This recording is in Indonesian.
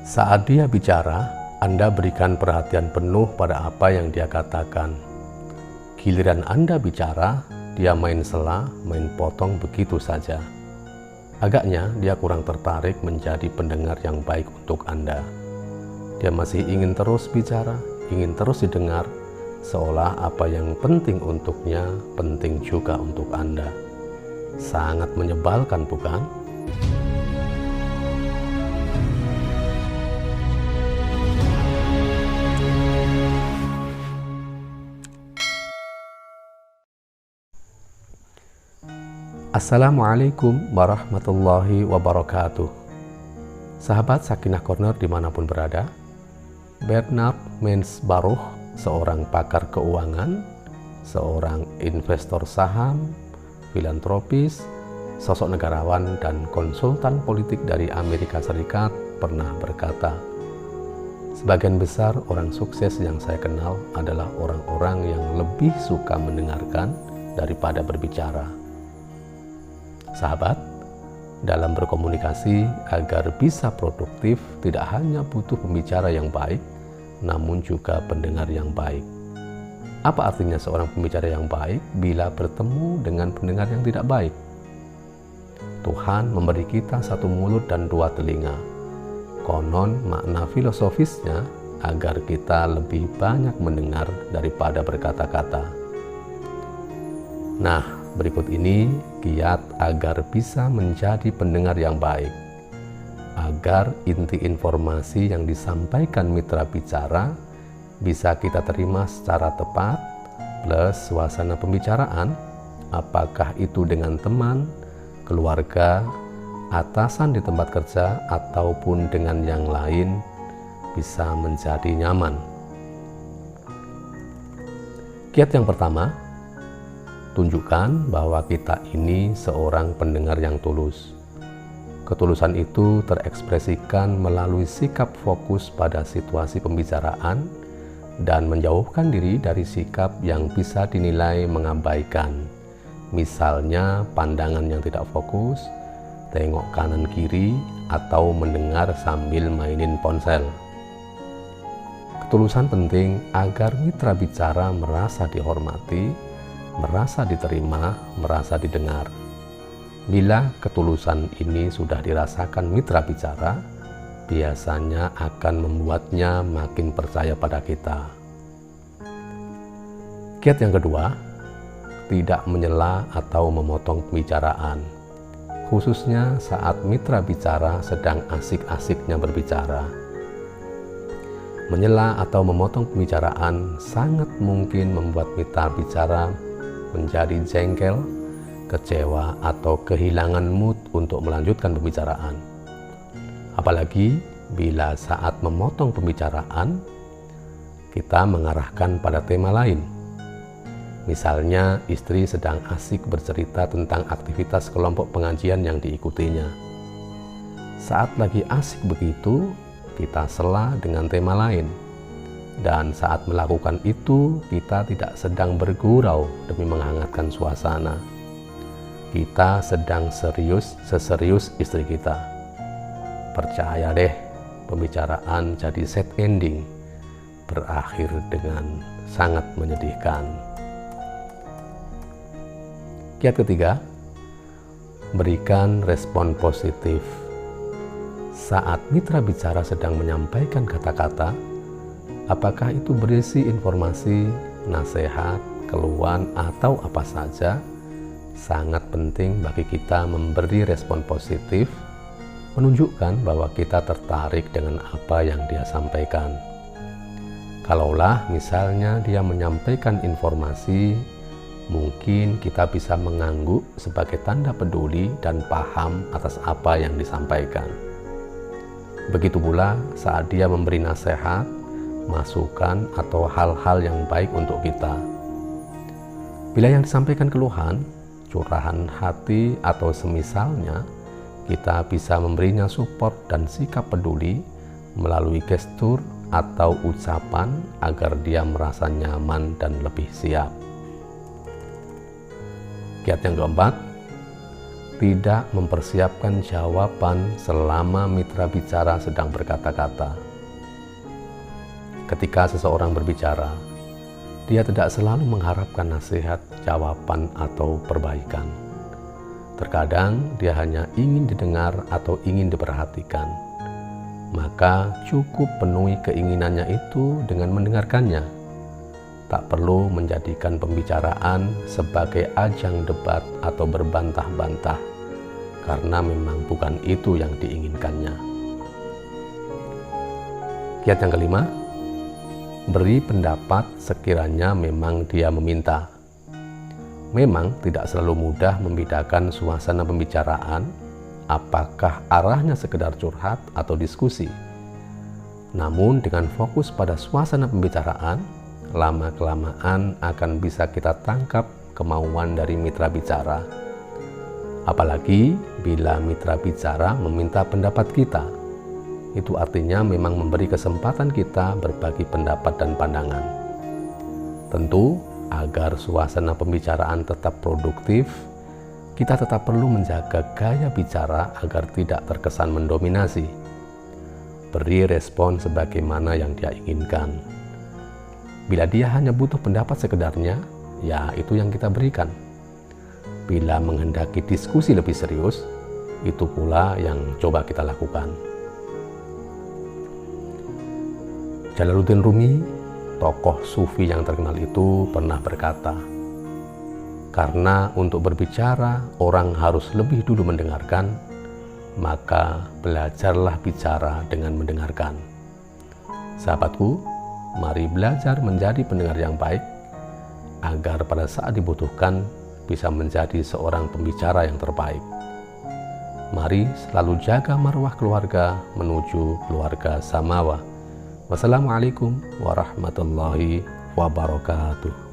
Saat dia bicara, Anda berikan perhatian penuh pada apa yang dia katakan. Giliran Anda bicara, dia main sela, main potong begitu saja. Agaknya dia kurang tertarik menjadi pendengar yang baik untuk Anda. Dia masih ingin terus bicara, ingin terus didengar, seolah apa yang penting untuknya, penting juga untuk Anda. Sangat menyebalkan, bukan? Assalamualaikum warahmatullahi wabarakatuh. Sahabat Sakinah Corner dimanapun berada, Bernard Menz-Baruch, seorang pakar keuangan, seorang investor saham, filantropis, sosok negarawan, dan konsultan politik dari Amerika Serikat, pernah berkata, sebagian besar orang sukses yang saya kenal adalah orang-orang yang lebih suka mendengarkan daripada berbicara. Sahabat, dalam berkomunikasi agar bisa produktif tidak hanya butuh pembicara yang baik, namun juga pendengar yang baik. Apa artinya seorang pembicara yang baik bila bertemu dengan pendengar yang tidak baik? Tuhan memberi kita satu mulut dan dua telinga. Konon makna filosofisnya agar kita lebih banyak mendengar daripada berkata-kata. Nah, berikut ini kiat agar bisa menjadi pendengar yang baik, agar inti informasi yang disampaikan mitra bicara bisa kita terima secara tepat, plus suasana pembicaraan, apakah itu dengan teman, keluarga, atasan di tempat kerja, ataupun dengan yang lain, bisa menjadi nyaman. Kiat yang pertama, tunjukkan bahwa kita ini seorang pendengar yang tulus. Ketulusan itu terekspresikan melalui sikap fokus pada situasi pembicaraan dan menjauhkan diri dari sikap yang bisa dinilai mengabaikan. Misalnya pandangan yang tidak fokus, tengok kanan kiri, atau mendengar sambil mainin ponsel. Ketulusan penting agar mitra bicara merasa dihormati, merasa diterima, merasa didengar. Bila ketulusan ini sudah dirasakan mitra bicara, biasanya akan membuatnya makin percaya pada kita. Kiat yang kedua, tidak menyela atau memotong pembicaraan, khususnya saat mitra bicara sedang asik-asiknya berbicara. Menyela atau memotong pembicaraan sangat mungkin membuat mitra bicara menjadi jengkel, kecewa, atau kehilangan mood untuk melanjutkan pembicaraan. Apalagi bila saat memotong pembicaraan, kita mengarahkan pada tema lain. Misalnya, istri sedang asik bercerita tentang aktivitas kelompok pengajian yang diikutinya. Saat lagi asik begitu, kita sela dengan tema lain. Dan saat melakukan itu, kita tidak sedang bergurau demi menghangatkan suasana. Kita sedang seserius istri kita. Percaya deh, pembicaraan jadi sad ending, berakhir dengan sangat menyedihkan. Kiat ketiga, berikan respon positif. Saat mitra bicara sedang menyampaikan kata-kata, apakah itu berisi informasi, nasihat, keluhan, atau apa saja, sangat penting bagi kita memberi respon positif, menunjukkan bahwa kita tertarik dengan apa yang dia sampaikan. Kalaulah misalnya dia menyampaikan informasi, mungkin kita bisa mengangguk sebagai tanda peduli dan paham atas apa yang disampaikan. Begitu pula saat dia memberi nasihat, masukan, atau hal-hal yang baik untuk kita. Bila yang disampaikan keluhan, curahan hati, atau semisalnya, kita bisa memberinya support dan sikap peduli melalui gestur atau ucapan agar dia merasa nyaman dan lebih siap. Kiat yang keempat, tidak mempersiapkan jawaban selama mitra bicara sedang berkata-kata. Ketika seseorang berbicara, dia tidak selalu mengharapkan nasihat, jawaban, atau perbaikan. Terkadang dia hanya ingin didengar atau ingin diperhatikan. Maka cukup penuhi keinginannya itu dengan mendengarkannya. Tak perlu menjadikan pembicaraan sebagai ajang debat atau berbantah-bantah, karena memang bukan itu yang diinginkannya. Kiat yang kelima, beri pendapat sekiranya memang dia meminta. Memang tidak selalu mudah membedakan suasana pembicaraan, apakah arahnya sekedar curhat atau diskusi. Namun dengan fokus pada suasana pembicaraan, lama-kelamaan akan bisa kita tangkap kemauan dari mitra bicara. Apalagi bila mitra bicara meminta pendapat kita. Itu artinya memang memberi kesempatan kita berbagi pendapat dan pandangan. Tentu, agar suasana pembicaraan tetap produktif, kita tetap perlu menjaga gaya bicara agar tidak terkesan mendominasi. Beri respon sebagaimana yang dia inginkan. Bila dia hanya butuh pendapat sekedarnya, ya itu yang kita berikan. Bila menghendaki diskusi lebih serius, itu pula yang coba kita lakukan. Jalaluddin Rumi, tokoh sufi yang terkenal itu, pernah berkata, "Karena untuk berbicara orang harus lebih dulu mendengarkan, maka belajarlah bicara dengan mendengarkan." Sahabatku, mari belajar menjadi pendengar yang baik, agar pada saat dibutuhkan bisa menjadi seorang pembicara yang terbaik. Mari selalu jaga marwah keluarga menuju keluarga samawa. Wassalamualaikum warahmatullahi wabarakatuh.